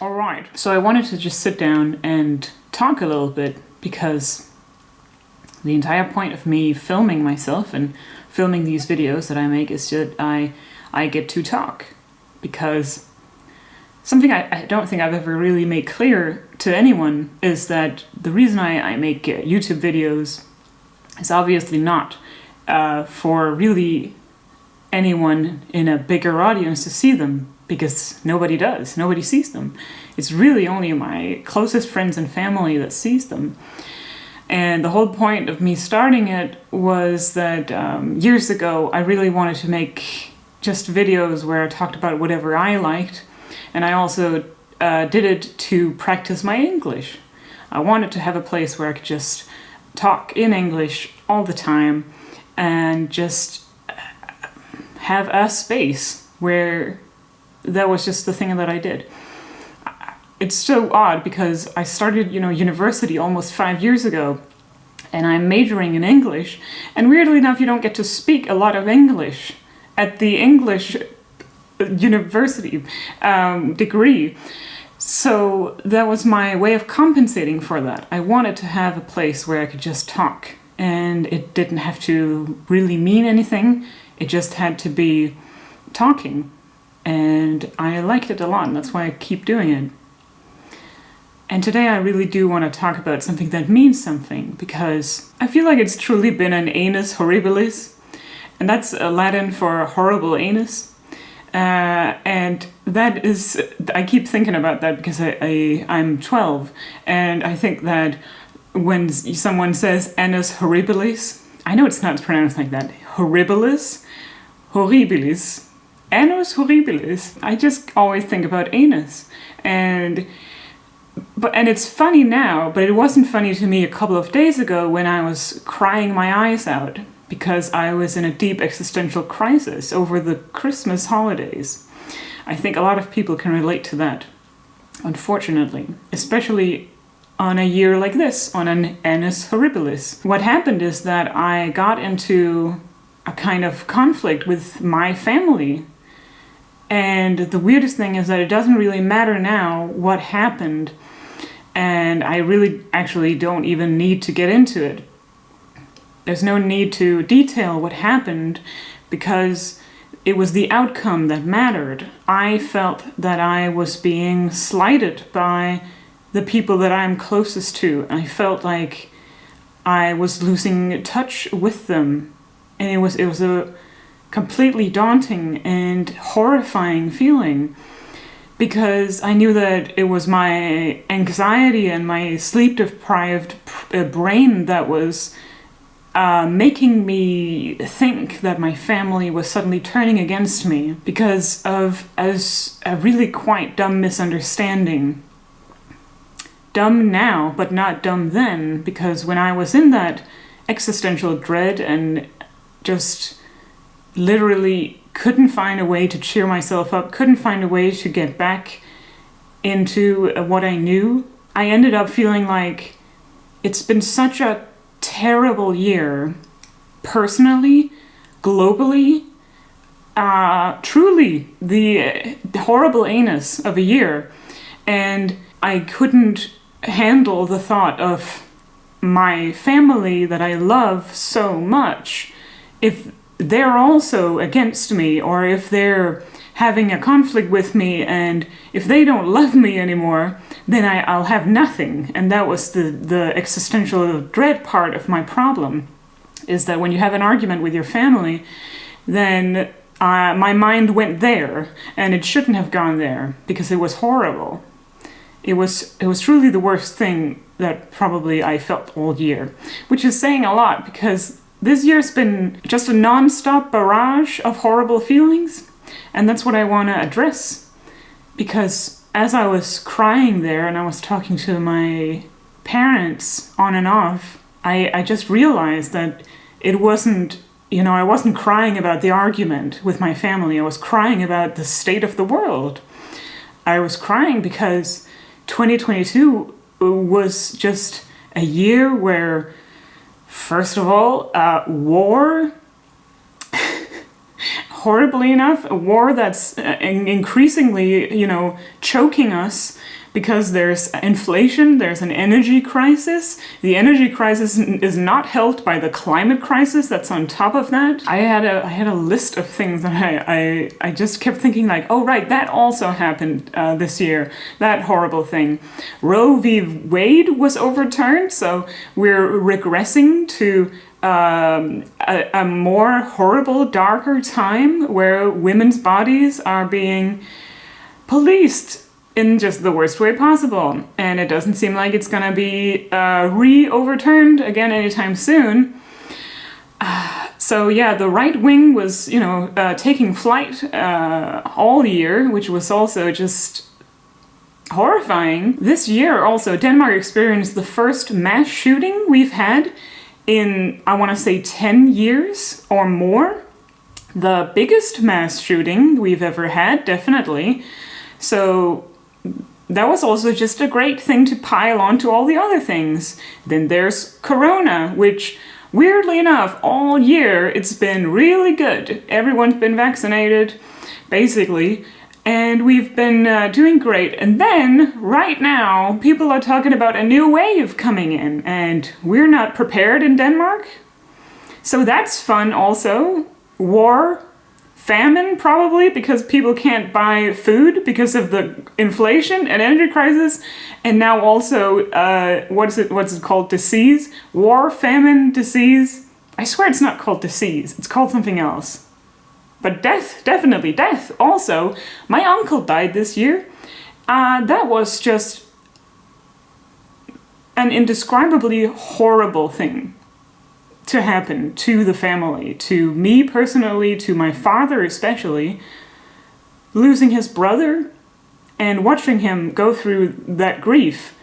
Alright, so I wanted to just sit down and talk a little bit because the entire point of me filming myself and filming these videos that I make is that I get to talk. Because something I don't think I've ever really made clear to anyone is that the reason I make YouTube videos is obviously not for really anyone in a bigger audience to see them, because nobody does. Nobody sees them. It's really only my closest friends and family that sees them. And the whole point of me starting it was that years ago I really wanted to make just videos where I talked about whatever I liked, and I also did it to practice my English. I wanted to have a place where I could just talk in English all the time and just have a space where that was just the thing that I did. It's so odd because I started, university almost 5 years ago, and I'm majoring in English, and weirdly enough, you don't get to speak a lot of English at the English university degree. So that was my way of compensating for that. I wanted to have a place where I could just talk, and it didn't have to really mean anything. It just had to be talking. And I liked it a lot, and that's why I keep doing it. And today I really do want to talk about something that means something, because I feel like it's truly been an annus horribilis, and that's Latin for horrible anus. And that is, I keep thinking about that because I'm 12, and I think that when someone says annus horribilis, I know it's not pronounced like that, horribilis, annus horribilis. I just always think about anus, and it's funny now, but it wasn't funny to me a couple of days ago when I was crying my eyes out because I was in a deep existential crisis over the Christmas holidays. I think a lot of people can relate to that, unfortunately, especially on a year like this, on an annus horribilis. What happened is that I got into a kind of conflict with my family. And the weirdest thing is that it doesn't really matter now what happened, and I really actually don't even need to get into it. There's no need to detail what happened because it was the outcome that mattered. I felt that I was being slighted by the people that I'm closest to. I felt like I was losing touch with them, and it was a completely daunting and horrifying feeling, because I knew that it was my anxiety and my sleep-deprived brain that was making me think that my family was suddenly turning against me because of a really quite dumb misunderstanding. Dumb now, but not dumb then, because when I was in that existential dread and just literally couldn't find a way to cheer myself up, couldn't find a way to get back into what I knew, I ended up feeling like it's been such a terrible year, personally, globally, truly the horrible anus of a year, and I couldn't handle the thought of my family that I love so much, if they're also against me, or if they're having a conflict with me, and if they don't love me anymore, then I'll have nothing. And that was the existential dread part of my problem, is that when you have an argument with your family, then my mind went there, and it shouldn't have gone there, because it was horrible. It was truly the worst thing that probably I felt all year, which is saying a lot, because this year's been just a non-stop barrage of horrible feelings, and that's what I want to address. Because as I was crying there and I was talking to my parents on and off, I just realized that it wasn't, I wasn't crying about the argument with my family. I was crying about the state of the world. I was crying because 2022 was just a year where, first of all, war, horribly enough, a war that's increasingly, choking us because there's inflation, there's an energy crisis. The energy crisis is not helped by the climate crisis that's on top of that. I had a list of things that I just kept thinking like, oh right, that also happened this year, that horrible thing. Roe v. Wade was overturned, so we're regressing to a more horrible, darker time where women's bodies are being policed in just the worst way possible. And it doesn't seem like it's gonna be re-overturned again anytime soon. So yeah, the right wing was, taking flight all year, which was also just horrifying. This year also, Denmark experienced the first mass shooting we've had in, I want to say, 10 years or more. The biggest mass shooting we've ever had, definitely. So that was also just a great thing to pile on to all the other things. Then there's Corona, which, weirdly enough, all year it's been really good. Everyone's been vaccinated, basically, and we've been doing great. And then, right now, people are talking about a new wave coming in, and we're not prepared in Denmark. So that's fun also. War, famine, probably, because people can't buy food because of the inflation and energy crisis, and now also, what's it called? Disease? War, famine, disease? I swear it's not called disease, it's called something else. But death, definitely death. Also, my uncle died this year. That was just an indescribably horrible thing to happen to the family, to me personally, to my father especially. Losing his brother and watching him go through that grief,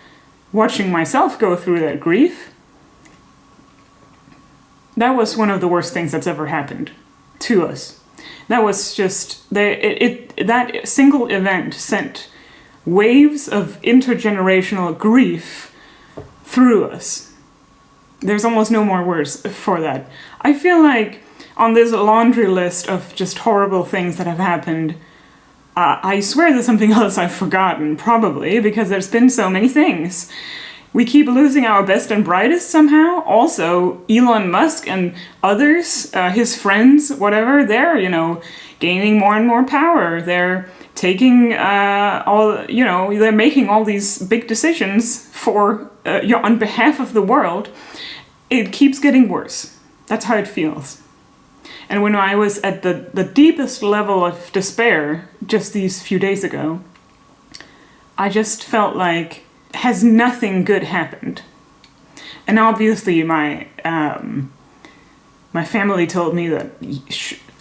watching myself go through that grief, that was one of the worst things that's ever happened to us. That was just, that single event sent waves of intergenerational grief through us. There's almost no more words for that. I feel like on this laundry list of just horrible things that have happened, I swear there's something else I've forgotten, probably, because there's been so many things. We keep losing our best and brightest somehow. Also, Elon Musk and others, his friends, whatever, they're, gaining more and more power. They're taking they're making all these big decisions for, on behalf of the world. It keeps getting worse. That's how it feels. And when I was at the deepest level of despair just these few days ago, I just felt like, has nothing good happened? And obviously my family told me that,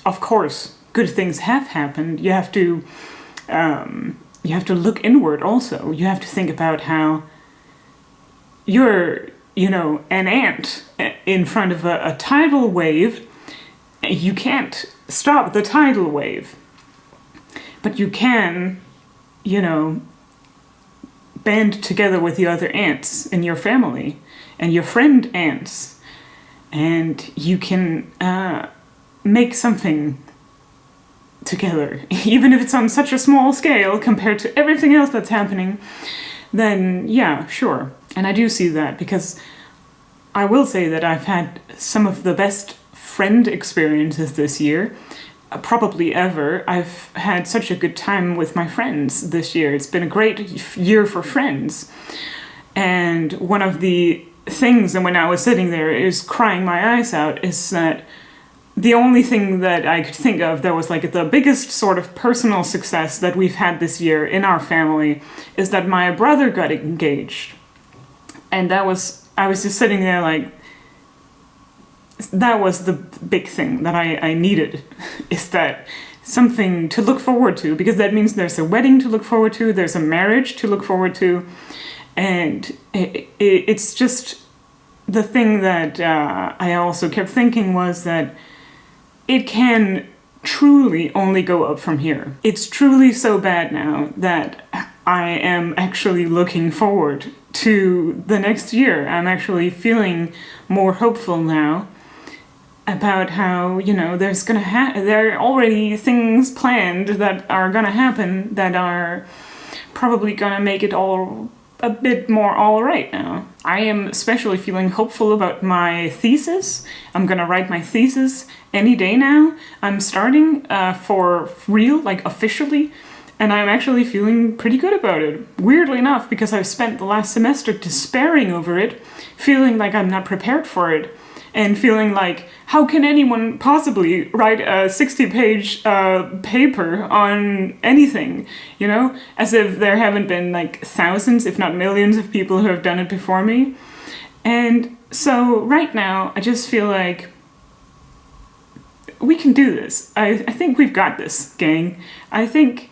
of course, good things have happened. You have to look inward also. You have to think about how you're, an ant in front of a tidal wave. You can't stop the tidal wave, but you can, band together with the other ants in your family and your friend ants, and you can make something together, even if it's on such a small scale compared to everything else that's happening. Then yeah, sure. And I do see that, because I will say that I've had some of the best friend experiences this year, probably ever. I've had such a good time with my friends this year. It's been a great year for friends. And one of the things, and when I was sitting there is crying my eyes out, is that the only thing that I could think of that was like the biggest sort of personal success that we've had this year in our family is that my brother got engaged. And I was just sitting there like, that was the big thing that I needed, is that something to look forward to, because that means there's a wedding to look forward to, there's a marriage to look forward to, and it's just the thing that I also kept thinking was that it can truly only go up from here. It's truly so bad now that I am actually looking forward to the next year. I'm actually feeling more hopeful now. about how, you know, there are already things planned that are gonna happen that are probably gonna make it all a bit more alright now. I am especially feeling hopeful about my thesis. I'm gonna write my thesis any day now. I'm starting for real, like officially, and I'm actually feeling pretty good about it. Weirdly enough, because I've spent the last semester despairing over it, feeling like I'm not prepared for it, and feeling like, how can anyone possibly write a 60-page paper on anything, you know? As if there haven't been like thousands, if not millions of people who have done it before me. And so right now, I just feel like we can do this. I think we've got this, gang. I think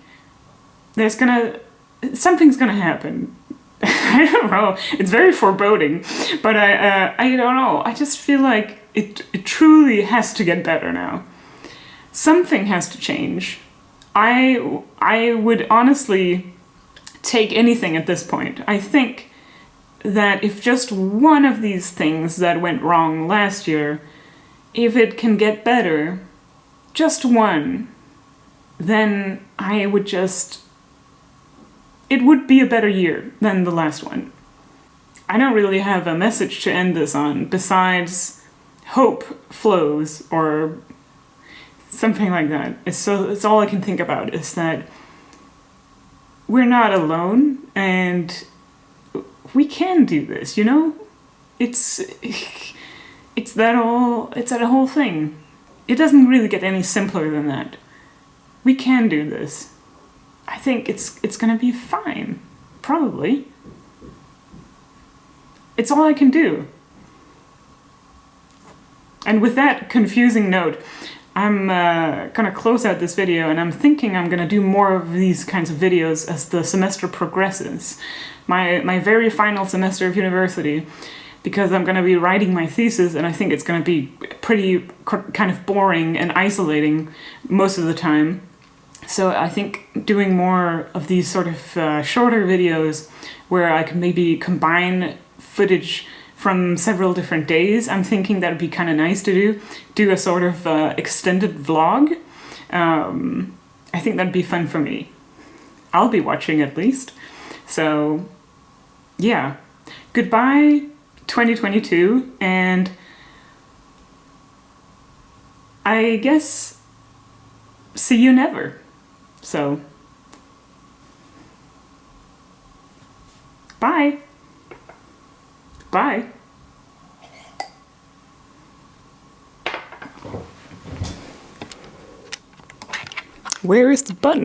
something's gonna happen. I don't know. It's very foreboding, but I don't know. I just feel like it truly has to get better now. Something has to change. I would honestly take anything at this point. I think that if just one of these things that went wrong last year, if it can get better, just one, then it would be a better year than the last one. I don't really have a message to end this on besides hope flows or something like that. It's all I can think about is that we're not alone and we can do this, you know? It's that whole thing. It doesn't really get any simpler than that. We can do this. I think it's gonna be fine. Probably. It's all I can do. And with that confusing note, I'm gonna close out this video, and I'm thinking I'm gonna do more of these kinds of videos as the semester progresses. My very final semester of university, because I'm gonna be writing my thesis, and I think it's gonna be pretty kind of boring and isolating most of the time. So I think doing more of these sort of shorter videos where I can maybe combine footage from several different days, I'm thinking that would be kind of nice to do a sort of extended vlog. I think that'd be fun for me. I'll be watching at least. So yeah, goodbye 2022, and I guess see you never. So, bye. Bye. Where is the button?